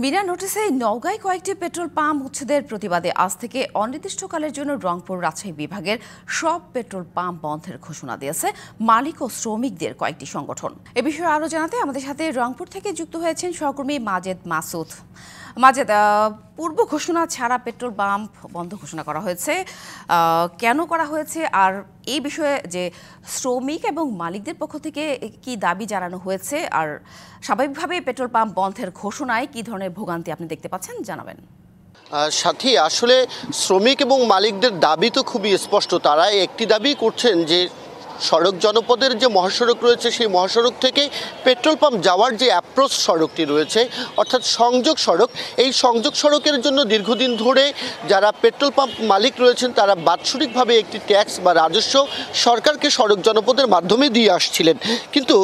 বিনা নোটিসে নওগাঁয় কয়েকটি petrol pump উচ্ছেদের প্রতিবাদে আজ থেকে অনির্দিষ্টকালের জন্য রংপুর রাজশাহী বিভাগের সব পেট্রোল পাম্প বন্ধের ঘোষণা দিয়েছে মালিক ও শ্রমিকদের কয়েকটি সংগঠন। এ বিষয়ে আরও জানাতে আমাদের সাথে রংপুর থেকে যুক্ত হয়েছেন সহকর্মী মাজেদ মাসুদ। মাজেদ, পূর্ব ঘোষণা ছাড়া পেট্রোল পাম্প বন্ধ ঘোষণা করা হয়েছে, কেন করা হয়েছে? আর এই বিষয়ে যে শ্রমিক এবং মালিকদের পক্ষ থেকে কি দাবি জানানো হয়েছে, আর স্বাভাবিকভাবে পেট্রোল পাম্প বন্ধের ঘোষণায় কি ধরনের ভোগান্তি আপনি দেখতে পাচ্ছেন জানাবেন। সাথী, আসলে শ্রমিক এবং মালিকদের দাবি তো খুবই স্পষ্ট। তারা একটি দাবি করছেন যে সড়ক জনপদের যে মহাসড়ক রয়েছে সেই মহাসড়ক থেকে পেট্রোল পাম্প যাওয়ার যে অ্যাপ্রোচ সড়কটি রয়েছে অর্থাৎ সংযোগ সড়ক, এই সংযোগ সড়কের জন্য দীর্ঘদিন ধরে যারা পেট্রোল পাম্প মালিক রয়েছেন তারা বাৎসরিকভাবে একটি ট্যাক্স বা রাজস্ব সরকারকে সড়ক জনপদের মাধ্যমে দিয়ে আসছিলেন। কিন্তু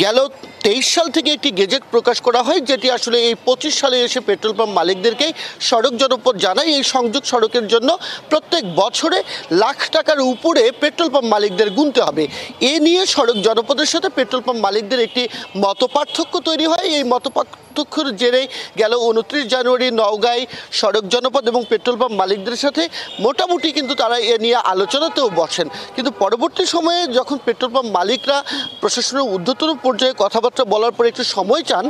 গেল 23 সাল থেকে একটি গেজেট প্রকাশ করা হয়, যেটি আসলে এই 25 সালে এসে পেট্রোল পাম্প মালিকদেরকে সড়ক জনপদ জানায় এই সংযোগ সড়কের জন্য প্রত্যেক বছরে লাখ টাকার উপরে পেট্রোল পাম্প মালিকদের গুনতে হবে। এ নিয়ে সড়ক জনপদের সাথে পেট্রোল পাম্প মালিকদের একটি মতপার্থক্য তৈরি হয়। এই মতপার্থক্যের জেরে গেল 29 জানুয়ারি নওগাঁয় সড়ক জনপদ এবং পেট্রোল পাম্প মালিকদের সাথে মোটামুটি কিন্তু তারা এ নিয়ে আলোচনাতেও বসেন। কিন্তু পরবর্তী সময়ে যখন পেট্রোল পাম্প মালিকরা প্রশাসনের ঊর্ধ্বতন পর্যায়ে কথাবার্তা বলার পর একটু সময় চান,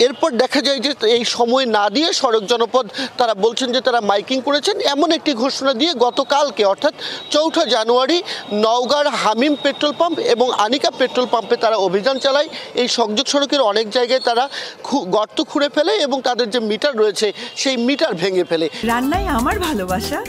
এরপর দেখা যায় যে এই সময় না দিয়ে সড়ক জনপদ তারা বলছেন যে তারা মাইকিং করেছেন। এমন একটি ঘোষণা দিয়ে গতকালকে অর্থাৎ 4 জানুয়ারি নওগাঁর হামিম পেট্রোল পাম্প এবং আনিকা পেট্রোল পাম্পে তারা অভিযান চালায়। এই সংযোগ সড়কের অনেক জায়গায় তারা গর্ত খুঁড়ে ফেলে এবং তাদের যে মিটার রয়েছে সেই মিটার ভেঙে ফেলে। রান্নায় আমার ভালোবাসা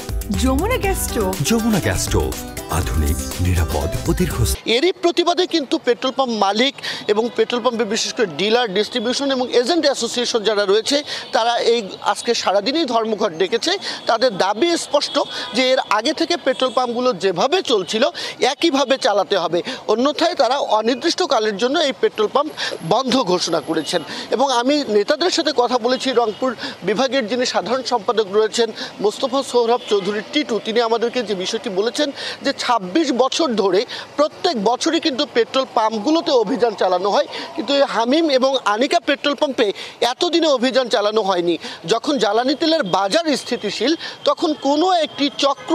Jamuna gas stove. Jamuna gas stove, আধুনিক, নিরাপদ ও দীর্ঘস্থায়ী। এরই প্রতিবাদে কিন্তু পেট্রোল পাম্প মালিক এবং পেট্রোল পাম্পে বিশেষ করে ডিলার, ডিস্ট্রিবিউশন এবং এজেন্ট অ্যাসোসিয়েশন যারা রয়েছে তারা এই আজকে সারাদিনই ধর্মঘট ডেকেছে। তাদের দাবি স্পষ্ট যে এর আগে থেকে পেট্রোল পাম্পগুলো যেভাবে চলছিল একইভাবে চালাতে হবে, অন্যথায় তারা অনির্দিষ্টকালের জন্য এই পেট্রোল পাম্প বন্ধ ঘোষণা করেছেন। এবং আমি নেতাদের সাথে কথা বলেছি, রংপুর বিভাগের যিনি সাধারণ সম্পাদক রয়েছেন মোস্তফা সোহরাব চৌধুরী টিটু, তিনি আমাদেরকে যে বিষয়টি বলেছেন যে 26 বছর ধরে প্রত্যেক বছরই কিন্তু পেট্রোল পাম্পগুলোতে অভিযান চালানো হয়, কিন্তু এই হামিম এবং আনিকা পেট্রোল পাম্পে এতদিনে অভিযান চালানো হয়নি। যখন জ্বালানি তেলের বাজার স্থিতিশীল তখন কোনো একটি চক্র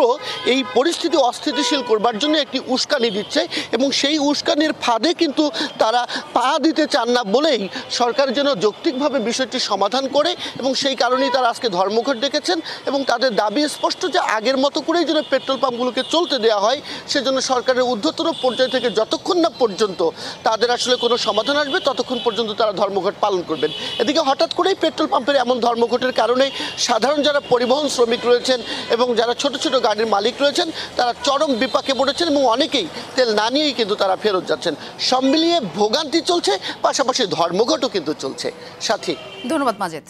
এই পরিস্থিতি অস্থিতিশীল করবার জন্য একটি উস্কানি দিচ্ছে এবং সেই উস্কানির ফাঁদে কিন্তু তারা পা দিতে চান না বলেই সরকার যেন যৌক্তিকভাবে বিষয়টি সমাধান করে, এবং সেই কারণেই তারা আজকে ধর্মঘট ডেকেছেন। এবং তাদের দাবি স্পষ্ট যে আগের মতো করেই যেন পেট্রোল পাম্পগুলোকে চলতে দেওয়া হয়, সেজন্য সরকারের ঊর্ধ্বতন পর্যায় থেকে যতক্ষণ না পর্যন্ত তাদের আসলে কোনো সমাধান আসবে ততক্ষণ পর্যন্ত তারা ধর্মঘট পালন করবেন। এদিকে হঠাৎ করেই পেট্রোল পাম্পের এমন ধর্মঘটের কারণে সাধারণ যারা পরিবহন শ্রমিক রয়েছেন এবং যারা ছোট ছোট গাড়ির মালিক রয়েছেন তারা চরম বিপাকে পড়েছেন এবং অনেকেই তেল না নিয়েই কিন্তু তারা ফেরত যাচ্ছেন। সব মিলিয়ে ভোগান্তি চলছে, পাশাপাশি ধর্মঘটও কিন্তু চলছে। সাথী, ধন্যবাদ মাজেদ।